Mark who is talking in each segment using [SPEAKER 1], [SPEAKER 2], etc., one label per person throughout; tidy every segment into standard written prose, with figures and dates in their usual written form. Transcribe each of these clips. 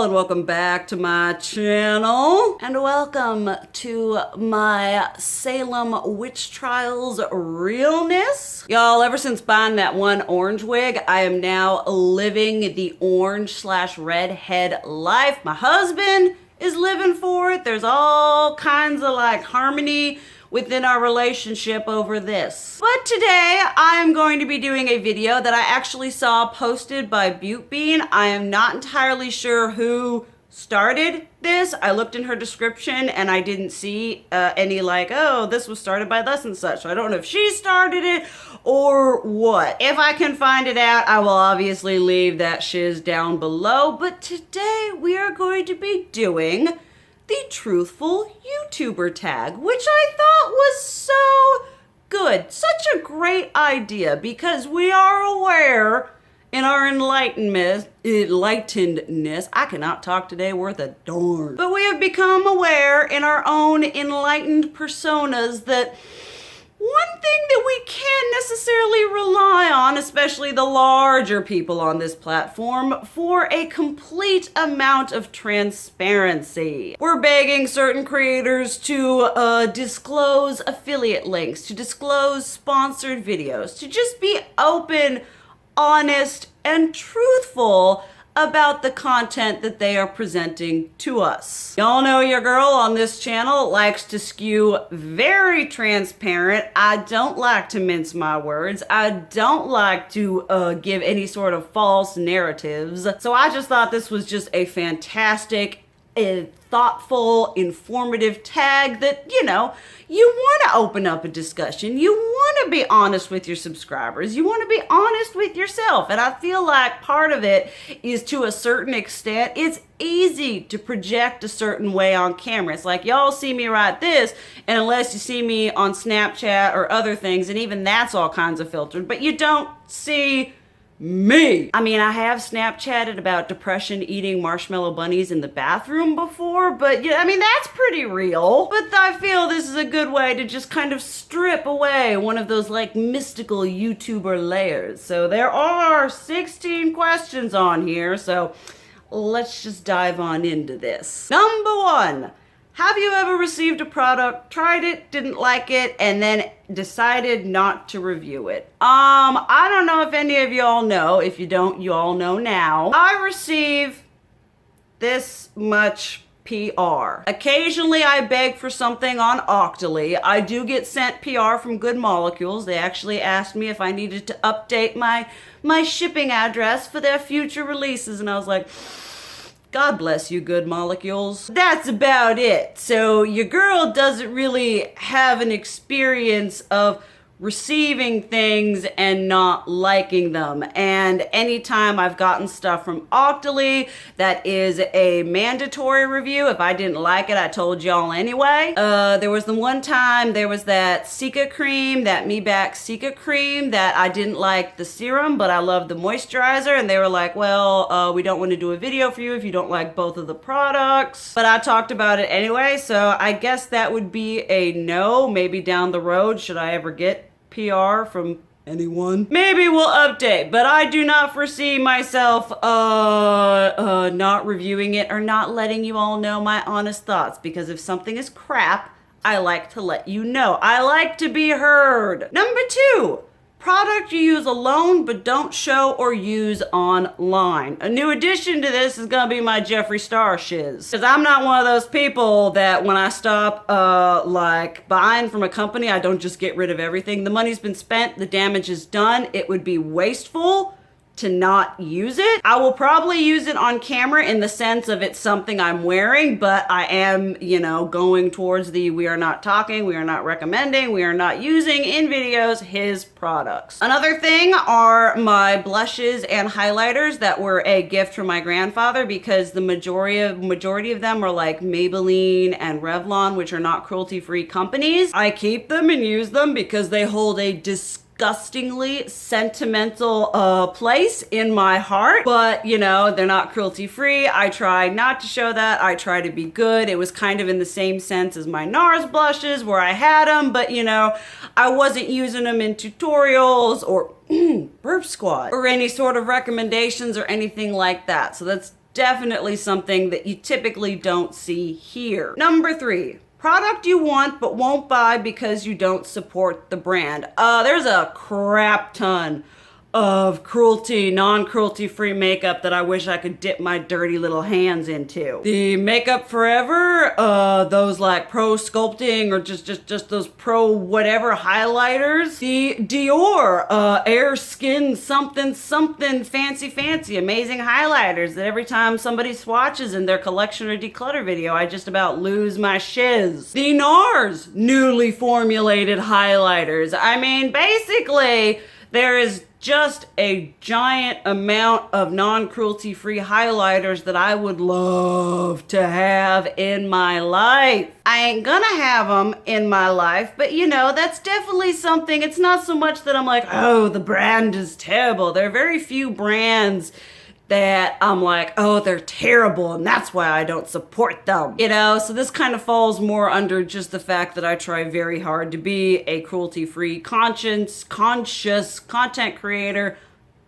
[SPEAKER 1] y'all, and welcome back to my channel. And welcome to my Salem Witch Trials realness. Y'all, ever since buying that one orange wig, I am now living the orange/redhead life. My husband is living for it. There's all kinds of like harmony within our relationship over this. But today I am going to be doing a video that I actually saw posted by Beaut Bean. I am not entirely sure who started this. I looked in her description and I didn't see any like, oh, this was started by thus and such. So I don't know if she started it or what. If I can find it out, I will obviously leave that shiz down below. But today we are going to be doing the truthful YouTuber tag, which I thought was so good. Such a great idea, because we are aware in our enlightenedness, I cannot talk today worth a darn. But we have become aware in our own enlightened personas that one thing that we can't necessarily rely on, especially the larger people on this platform, for a complete amount of transparency. We're begging certain creators to disclose affiliate links, to disclose sponsored videos, to just be open, honest, and truthful about the content that they are presenting to us. Y'all know your girl on this channel likes to skew very transparent. I don't like to mince my words. I don't like to give any sort of false narratives. So I just thought this was just a fantastic, thoughtful, informative tag that, you know, you want to open up a discussion. You want to be honest with your subscribers. You want to be honest with yourself. And I feel like part of it is, to a certain extent, it's easy to project a certain way on camera. It's like, y'all see me write this, and unless you see me on Snapchat or other things, and even that's all kinds of filtered, but you don't see me. I mean, I have Snapchatted about depression eating marshmallow bunnies in the bathroom before, but yeah, I mean, that's pretty real. But I feel this is a good way to just kind of strip away one of those like mystical YouTuber layers. So there are 16 questions on here, so let's just dive on into this. Number one. Have you ever received a product, tried it, didn't like it, and then decided not to review it? I don't know if any of y'all know. If you don't, you all know now. I receive this much PR. Occasionally I beg for something on Octally. I do get sent PR from Good Molecules. They actually asked me if I needed to update my shipping address for their future releases, and I was like, God bless you, Good Molecules. That's about it. So your girl doesn't really have an experience of receiving things and not liking them. And anytime I've gotten stuff from Octally that is a mandatory review, if I didn't like it, I told y'all anyway. There was the one time there was that Cica cream, that Me Back Cica cream, that I didn't like the serum, but I loved the moisturizer, and they were like, well, we don't want to do a video for you if you don't like both of the products. But I talked about it anyway, so I guess that would be a no. Maybe down the road, should I ever get PR from anyone, maybe we'll update, but I do not foresee myself not reviewing it or not letting you all know my honest thoughts, because if something is crap, I like to let you know. I like to be heard. Number two, product you use alone but don't show or use online. A new addition to this is gonna be my Jeffree Star shiz. Because I'm not one of those people that when I stop like buying from a company, I don't just get rid of everything. The money's been spent, the damage is done. It would be wasteful to not use it. I will probably use it on camera in the sense of it's something I'm wearing, but I am, you know, going towards the we are not talking, we are not recommending, we are not using in videos his products. Another thing are my blushes and highlighters that were a gift from my grandfather, because the majority of them are like Maybelline and Revlon, which are not cruelty-free companies. I keep them and use them because they hold a disgustingly sentimental place in my heart, but you know, they're not cruelty free. I try not to show that. I try to be good. It was kind of in the same sense as my NARS blushes where I had them, but you know, I wasn't using them in tutorials or burp squad or any sort of recommendations or anything like that. So that's definitely something that you typically don't see here. Number 3. Product you want but won't buy because you don't support the brand. There's a crap ton of non-cruelty free makeup that I wish I could dip my dirty little hands into. The Makeup Forever, those like pro sculpting or just those pro whatever highlighters. The Dior, Air Skin something fancy, amazing highlighters that every time somebody swatches in their collection or declutter video, I just about lose my shiz. The NARS newly formulated highlighters. I mean, basically, there is just a giant amount of non-cruelty free highlighters that I would love to have in my life. I ain't gonna have them in my life, but you know, that's definitely something. It's not so much that I'm like, oh, the brand is terrible. There are very few brands that I'm like, oh, they're terrible, and that's why I don't support them. You know, so this kind of falls more under just the fact that I try very hard to be a cruelty-free, conscious content creator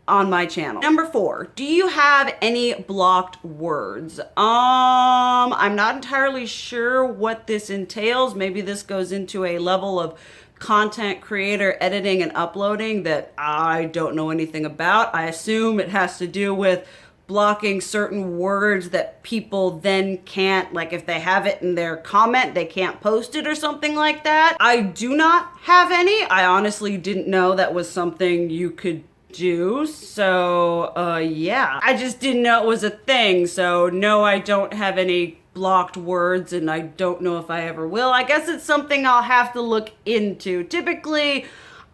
[SPEAKER 1] on my channel. Number 4, do you have any blocked words? I'm not entirely sure what this entails. Maybe this goes into a level of content creator editing and uploading that I don't know anything about. I assume it has to do with blocking certain words that people then can't, like if they have it in their comment, they can't post it or something like that. I do not have any. I honestly didn't know that was something you could do. So, yeah. I just didn't know it was a thing. So, no, I don't have any blocked words, and I don't know if I ever will. I guess it's something I'll have to look into. Typically,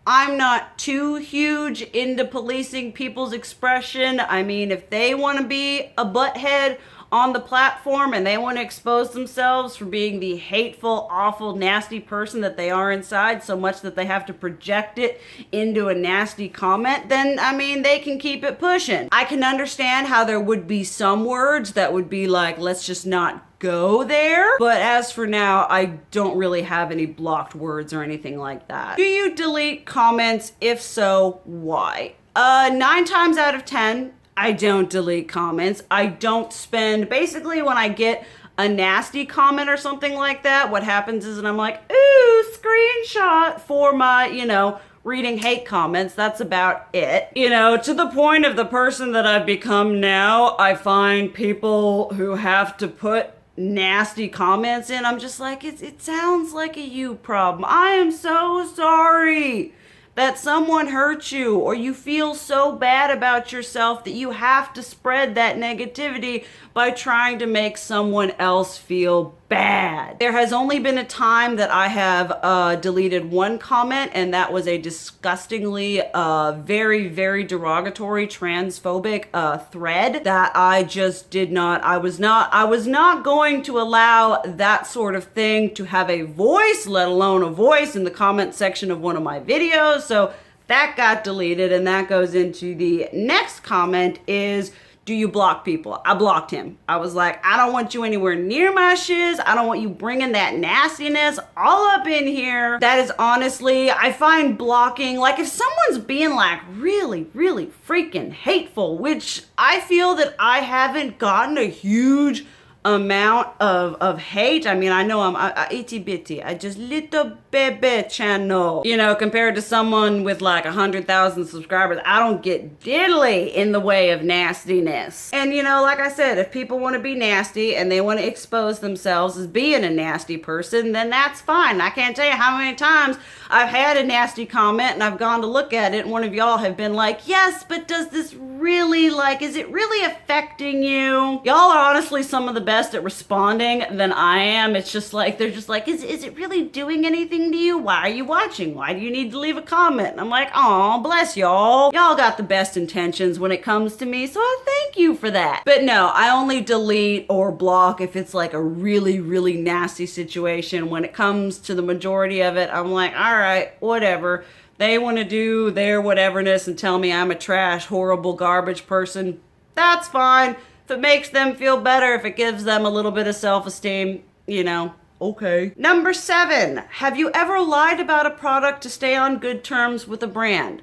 [SPEAKER 1] I'm not too huge into policing people's expression. I mean, if they want to be a butthead on the platform and they want to expose themselves for being the hateful, awful, nasty person that they are inside so much that they have to project it into a nasty comment, then, I mean, they can keep it pushing. I can understand how there would be some words that would be like, let's just not go there. But as for now, I don't really have any blocked words or anything like that. Do you delete comments? If so, why? 9 times out of 10, I don't delete comments. I don't spend, basically when I get a nasty comment or something like that, what happens is that I'm like, ooh, screenshot for my, you know, reading hate comments. That's about it. You know, to the point of the person that I've become now, I find people who have to put nasty comments in, I'm just like, it sounds like a you problem. I am so sorry that someone hurt you, or you feel so bad about yourself that you have to spread that negativity by trying to make someone else feel bad. There has only been a time that I have deleted one comment, and that was a disgustingly very, very derogatory transphobic thread that I just did not, I was not going to allow that sort of thing to have a voice, let alone a voice in the comment section of one of my videos. So that got deleted, and that goes into the next comment is, do you block people? I blocked him. I was like, I don't want you anywhere near my shiz. I don't want you bringing that nastiness all up in here. That is honestly, I find blocking, like if someone's being like really, really freaking hateful, which I feel that I haven't gotten a huge amount of hate. I mean, I know I'm itty bitty. I just little baby channel. You know, compared to someone with like 100,000 subscribers, I don't get diddly in the way of nastiness. And you know, like I said, if people want to be nasty and they want to expose themselves as being a nasty person, then that's fine. I can't tell you how many times I've had a nasty comment and I've gone to look at it and one of y'all have been like, yes, but does this really, like, is it really affecting you? Y'all are honestly some of the best at responding than I am. It's just like, they're just like, is it really doing anything to you? Why are you watching? Why do you need to leave a comment? And I'm like, oh, bless y'all. Y'all got the best intentions when it comes to me, so I thank you for that. But no, I only delete or block if it's like a really, really nasty situation. When it comes to the majority of it, I'm like, all right, whatever. They want to do their whateverness and tell me I'm a trash, horrible, garbage person. That's fine. If it makes them feel better, if it gives them a little bit of self-esteem, you know, okay. Number 7, have you ever lied about a product to stay on good terms with a brand?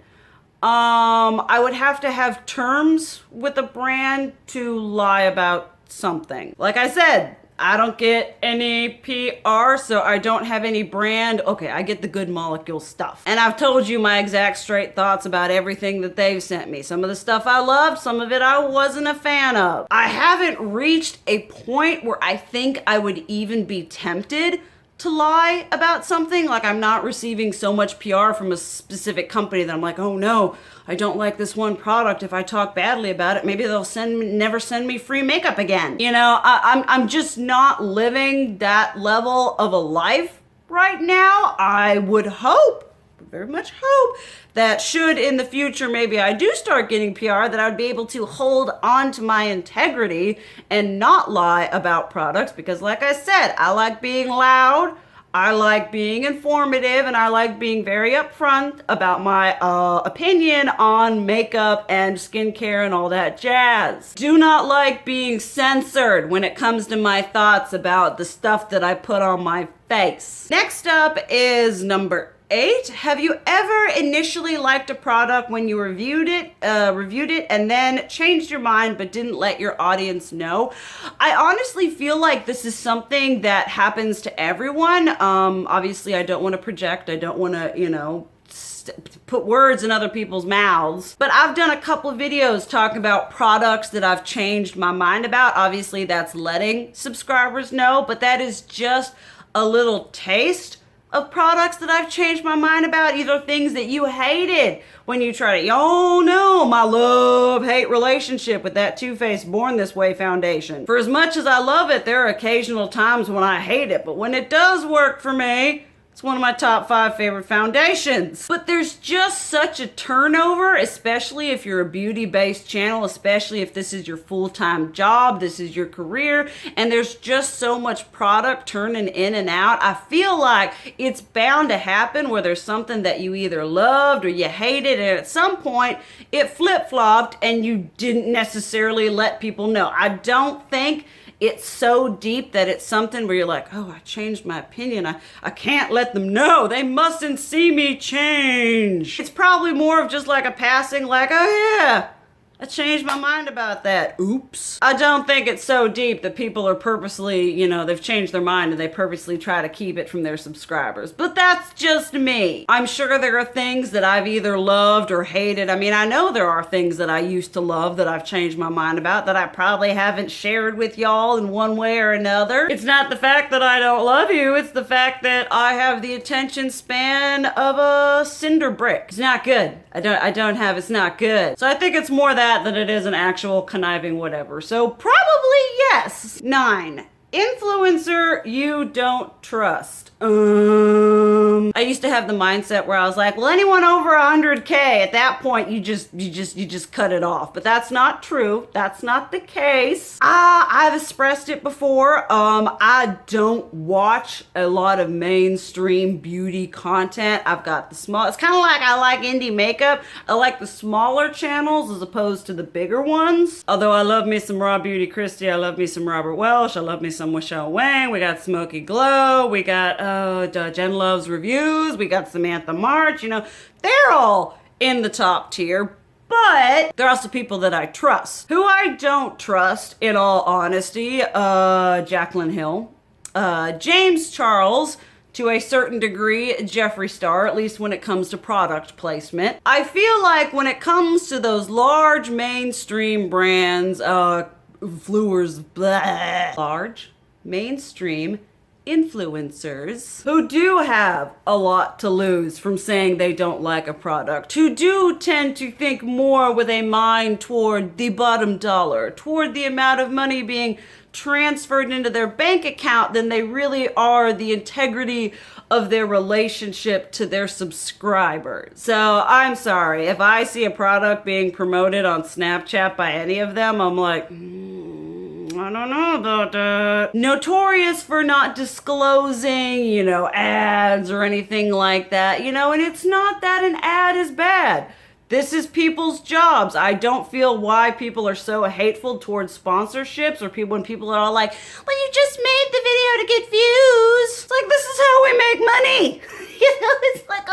[SPEAKER 1] I would have to have terms with a brand to lie about something. Like I said, I don't get any PR, so I don't have any brand. Okay, I get the Good Molecule stuff. And I've told you my exact straight thoughts about everything that they've sent me. Some of the stuff I loved, some of it I wasn't a fan of. I haven't reached a point where I think I would even be tempted to lie about something. Like, I'm not receiving so much PR from a specific company that I'm like, oh no, I don't like this one product. If I talk badly about it, maybe they'll never send me free makeup again. You know, I'm just not living that level of a life right now. I would hope, very much hope, that should in the future maybe I do start getting PR, that I would be able to hold on to my integrity and not lie about products, because like I said, I like being loud, I like being informative, and I like being very upfront about my opinion on makeup and skincare and all that jazz. Do not like being censored when it comes to my thoughts about the stuff that I put on my face. Next up is number 8. Have you ever initially liked a product when you reviewed it and then changed your mind but didn't let your audience know? I honestly feel like this is something that happens to everyone. Obviously, I don't want to project. I don't want to, put words in other people's mouths. But I've done a couple of videos talking about products that I've changed my mind about. Obviously, that's letting subscribers know, but that is just a little taste of products that I've changed my mind about, either things that you hated when you tried it. Oh no, my love-hate relationship with that Too Faced Born This Way foundation. For as much as I love it, there are occasional times when I hate it, but when it does work for me, it's one of my top 5 favorite foundations. But there's just such a turnover, especially if you're a beauty-based channel, especially if this is your full-time job, this is your career, and there's just so much product turning in and out. I feel like it's bound to happen where there's something that you either loved or you hated, and at some point it flip-flopped and you didn't necessarily let people know. I don't think it's so deep that it's something where you're like, oh, I changed my opinion. I can't let them know. They mustn't see me change. It's probably more of just like a passing, like, oh yeah, I changed my mind about that. Oops. I don't think it's so deep that people are purposely, they've changed their mind and they purposely try to keep it from their subscribers. But that's just me. I'm sure there are things that I've either loved or hated. I mean, I know there are things that I used to love that I've changed my mind about that I probably haven't shared with y'all in one way or another. It's not the fact that I don't love you. It's the fact that I have the attention span of a cinder brick. It's not good. It's not good. So I think it's more that than it is an actual conniving whatever. So probably yes. 9. Influencer you don't trust. I used to have the mindset where I was like, well, anyone over 100K, at that point, you just cut it off. But that's not true. That's not the case. I've expressed it before. I don't watch a lot of mainstream beauty content. I've got the small, it's kind of like I like indie makeup. I like the smaller channels as opposed to the bigger ones. Although I love me some Raw Beauty Christie. I love me some Robert Welsh. I love me some Michelle Wang. We got Smoky Glow. We got Jen Love's Reviews. We got Samantha March. They're all in the top tier. But there are also people that I trust. Who I don't trust, in all honesty, Jaclyn Hill, James Charles, to a certain degree, Jeffree Star, at least when it comes to product placement. I feel like when it comes to those large mainstream brands, Fleurs, blah, large mainstream influencers who do have a lot to lose from saying they don't like a product, who do tend to think more with a mind toward the bottom dollar, toward the amount of money being transferred into their bank account than they really are the integrity of their relationship to their subscribers. So I'm sorry, if I see a product being promoted on Snapchat by any of them, I'm like, I don't know about that. Notorious for not disclosing, ads or anything like that, and it's not that an ad is bad. This is people's jobs. I don't feel why people are so hateful towards sponsorships or when people are all like, well, you just made the video to get views. It's like, this is how we make money. It's like,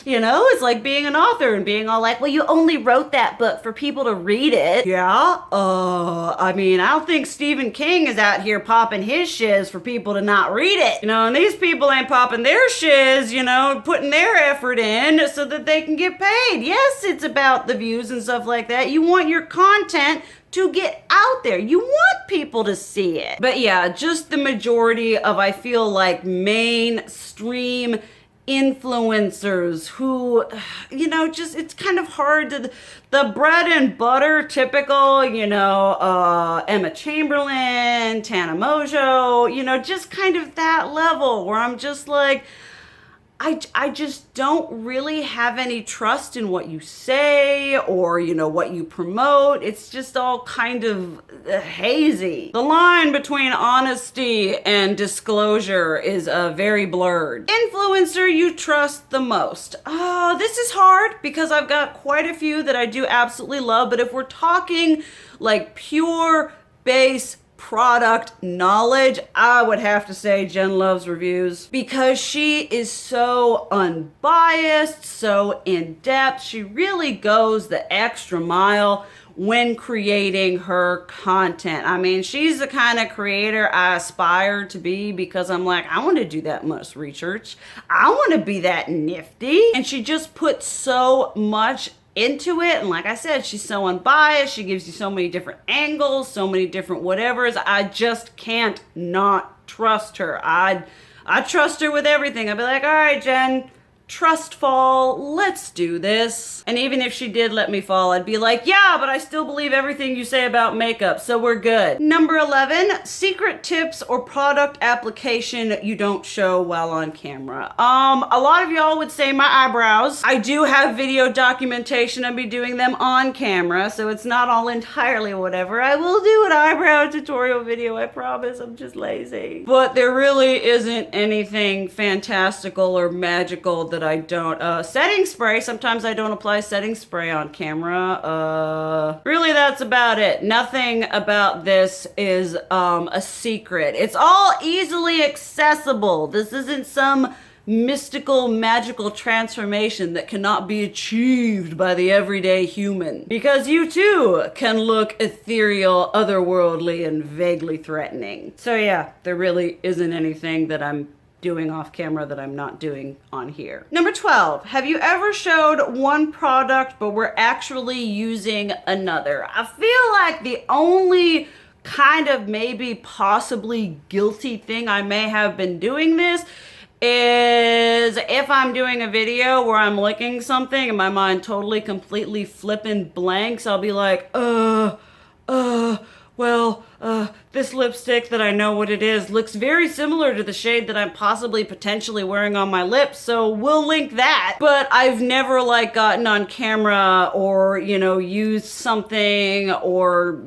[SPEAKER 1] You know, it's like being an author and being all like, well, you only wrote that book for people to read it. Yeah, I mean, I don't think Stephen King is out here popping his shiz for people to not read it. You know, and these people ain't popping their shiz, you know, putting their effort in so that they can get paid. Yes, it's about the views and stuff like that. You want your content to get out there. You want people to see it. But yeah, just the majority of, I feel like, mainstream influencers who, you know, just, it's kind of hard to, the bread and butter typical, you know, Emma Chamberlain, Tana Mojo, you know, just kind of that level where I'm just like, I just don't really have any trust in what you say or, you know, what you promote. It's just all kind of hazy. The line between honesty and disclosure is very blurred. Influencer you trust the most. This is hard because I've got quite a few that I do absolutely love, but if we're talking like pure base product knowledge, I would have to say Jen Loves Reviews, because she is so unbiased, so in-depth. She really goes the extra mile when creating her content. I mean, she's the kind of creator I aspire to be, because I'm like, I want to do that much research. I want to be that nifty. And she just puts so much into it, and like I said, she's so unbiased. She gives you so many different angles, so many different whatevers. I just can't not trust her. I trust her with everything. I'd be like, all right, Jen, trust fall, let's do this. And even if she did let me fall, I'd be like, yeah, but I still believe everything you say about makeup, so we're good. Number 11, secret tips or product application you don't show while on camera. A lot of y'all would say my eyebrows. I do have video documentation of me doing them on camera, so it's not all entirely whatever. I will do an eyebrow tutorial video, I promise. I'm just lazy. But there really isn't anything fantastical or magical that I don't. Setting spray, sometimes I don't apply setting spray on camera. Really, that's about it. Nothing about this is a secret. It's all easily accessible. This isn't some mystical, magical transformation that cannot be achieved by the everyday human. Because you too can look ethereal, otherworldly, and vaguely threatening. So yeah, there really isn't anything that I'm doing off camera that I'm not doing on here. Number 12, have you ever showed one product but were actually using another? I feel like the only kind of maybe possibly guilty thing I may have been doing this is if I'm doing a video where I'm licking something and my mind totally completely flipping blanks, I'll be like, this lipstick that I know what it is looks very similar to the shade that I'm possibly potentially wearing on my lips, so we'll link that. But I've never like gotten on camera or, you know, used something or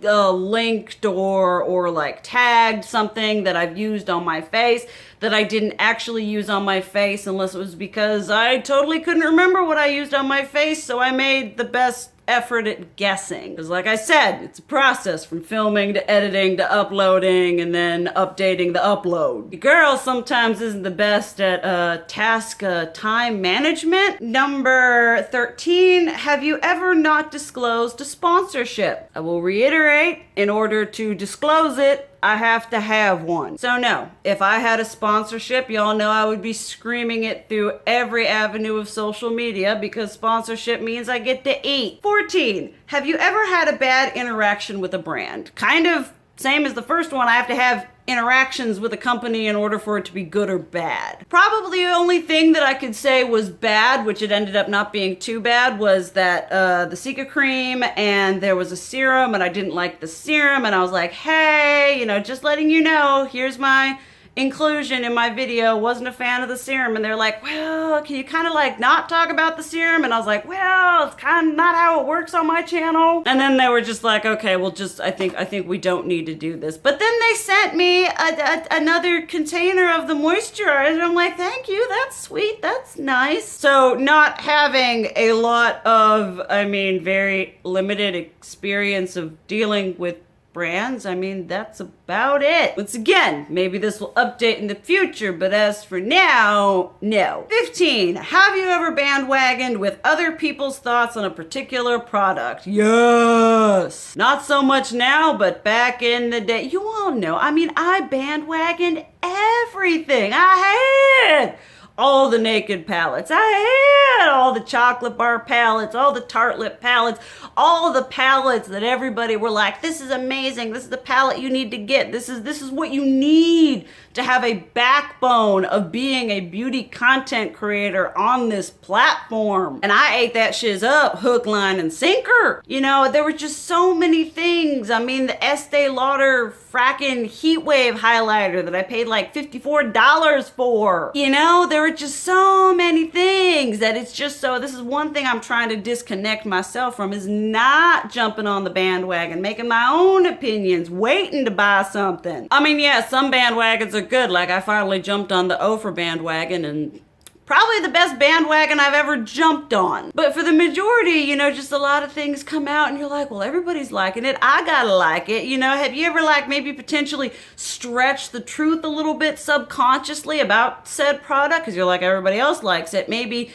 [SPEAKER 1] linked or like tagged something that I've used on my face that I didn't actually use on my face, unless it was because I totally couldn't remember what I used on my face, so I made the best effort at guessing. Because like I said, it's a process from filming to editing to uploading and then updating the upload. Your girl sometimes isn't the best at task time management. Number 13, have you ever not disclosed a sponsorship? I will reiterate, in order to disclose it, I have to have one. So no, if I had a sponsorship, y'all know I would be screaming it through every avenue of social media, because sponsorship means I get to eat. 14, have you ever had a bad interaction with a brand? Kind of same as the first one, I have to have interactions with a company in order for it to be good or bad. Probably the only thing that I could say was bad, which it ended up not being too bad, was that the Cica cream, and there was a serum and I didn't like the serum, and I was like, hey, you know, just letting you know, here's my inclusion in my video, wasn't a fan of the serum. And they're like, well, can you kind of like not talk about the serum? And I was like, well, it's kind of not how it works on my channel. And then they were just like, okay, well, just I think we don't need to do this. But then they sent me another container of the moisturizer, and I'm like, thank you, that's sweet, that's nice. So not having a lot of, I mean, very limited experience of dealing with brands. I mean, that's about it. Once again, maybe this will update in the future, but as for now, no. 15, have you ever bandwagoned with other people's thoughts on a particular product? Yes. Not so much now, but back in the day, you all know, I mean, I bandwagoned everything. I had all the Naked palettes. I had all the chocolate bar palettes, all the tartlet palettes, all the palettes that everybody were like, this is amazing. This is the palette you need to get. This is what you need to have a backbone of being a beauty content creator on this platform. And I ate that shiz up, hook, line, and sinker. You know, there were just so many things. I mean, the Estee Lauder fracking heat wave highlighter that I paid like $54 for. You know, there were just so many things that it's just so, this is one thing I'm trying to disconnect myself from, is not jumping on the bandwagon, making my own opinions, waiting to buy something. I mean, yeah, some bandwagons are good. Like I finally jumped on the Oprah bandwagon, and probably the best bandwagon I've ever jumped on. But for the majority, you know, just a lot of things come out and you're like, well, everybody's liking it. I gotta like it. You know, have you ever like maybe potentially stretched the truth a little bit subconsciously about said product? Because you're like, everybody else likes it. Maybe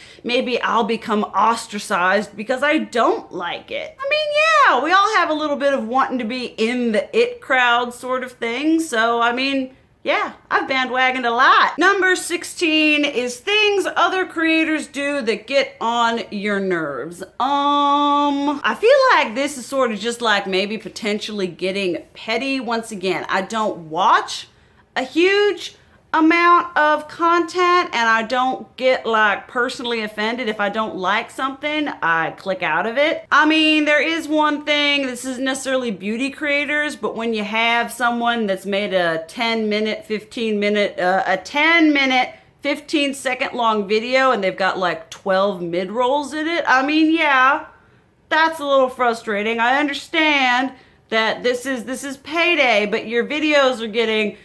[SPEAKER 1] I'll become ostracized because I don't like it. I mean, yeah, we all have a little bit of wanting to be in the it crowd sort of thing. So, I mean, yeah, I've bandwagoned a lot. Number 16 is things other creators do that get on your nerves. I feel like this is sort of just like maybe potentially getting petty. Once again, I don't watch a huge amount of content, and I don't get like personally offended if I don't like something. I click out of it. I mean, there is one thing, this isn't necessarily beauty creators, but when you have someone that's made a 10 minute 15-second long video and they've got like 12 mid-rolls in it, I mean, yeah, that's a little frustrating. I understand that this is payday, but your videos are getting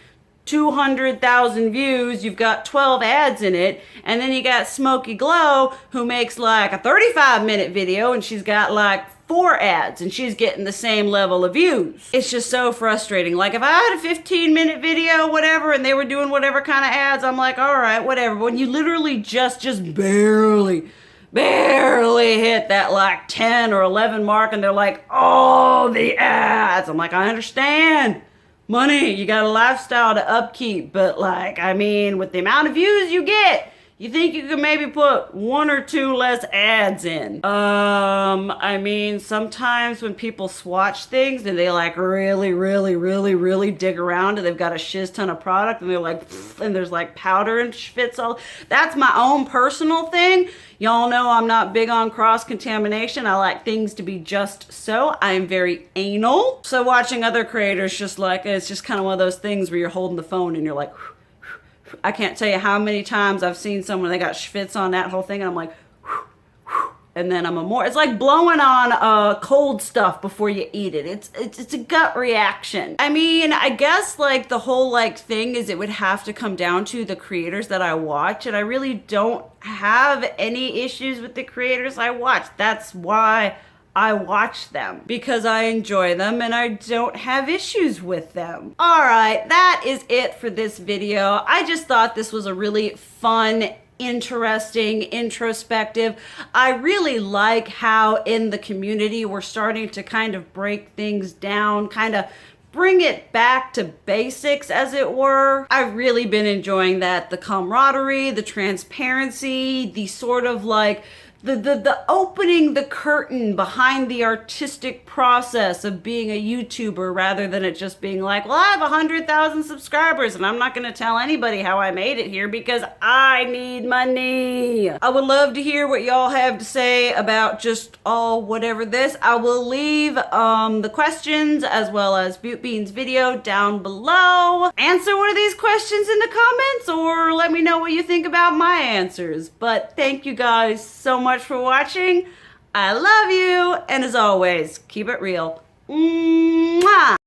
[SPEAKER 1] 200,000 views, you've got 12 ads in it, and then you got Smokey Glow who makes like a 35-minute video and she's got like 4 ads and she's getting the same level of views. It's just so frustrating. Like if I had a 15-minute video, whatever, and they were doing whatever kind of ads, I'm like, all right, whatever. When you literally just barely hit that like 10 or 11 mark and they're like, oh, the ads. I'm like, I understand. Money, you got a lifestyle to upkeep, but like, I mean, with the amount of views you get, you think you could maybe put 1 or 2 less ads in. I mean, sometimes when people swatch things and they like really dig around and they've got a shiz ton of product and they're like, and there's like powder and fits all. That's my own personal thing. Y'all know I'm not big on cross-contamination. I like things to be just so. I am very anal. So watching other creators just like, it's just kind of one of those things where you're holding the phone and you're like, I can't tell you how many times I've seen someone, they got schwitz on that whole thing and I'm like, and then it's like blowing on cold stuff before you eat it. It's a gut reaction. I mean, I guess like the whole like thing is it would have to come down to the creators that I watch, and I really don't have any issues with the creators I watch. That's why I watch them, because I enjoy them and I don't have issues with them. All right, that is it for this video. I just thought this was a really fun, interesting, introspective. I really like how in the community we're starting to kind of break things down, kind of bring it back to basics, as it were. I've really been enjoying that. The camaraderie, the transparency, the sort of like the opening the curtain behind the artistic process of being a YouTuber, rather than it just being like, well, I have 100,000 subscribers and I'm not going to tell anybody how I made it here because I need money. I would love to hear what y'all have to say about just all whatever this. I will leave the questions as well as Beaut Bean's video down below. Answer one of these questions in the comments or let me know what you think about my answers. But thank you guys so much for watching. I love you, and as always, keep it real. Mwah!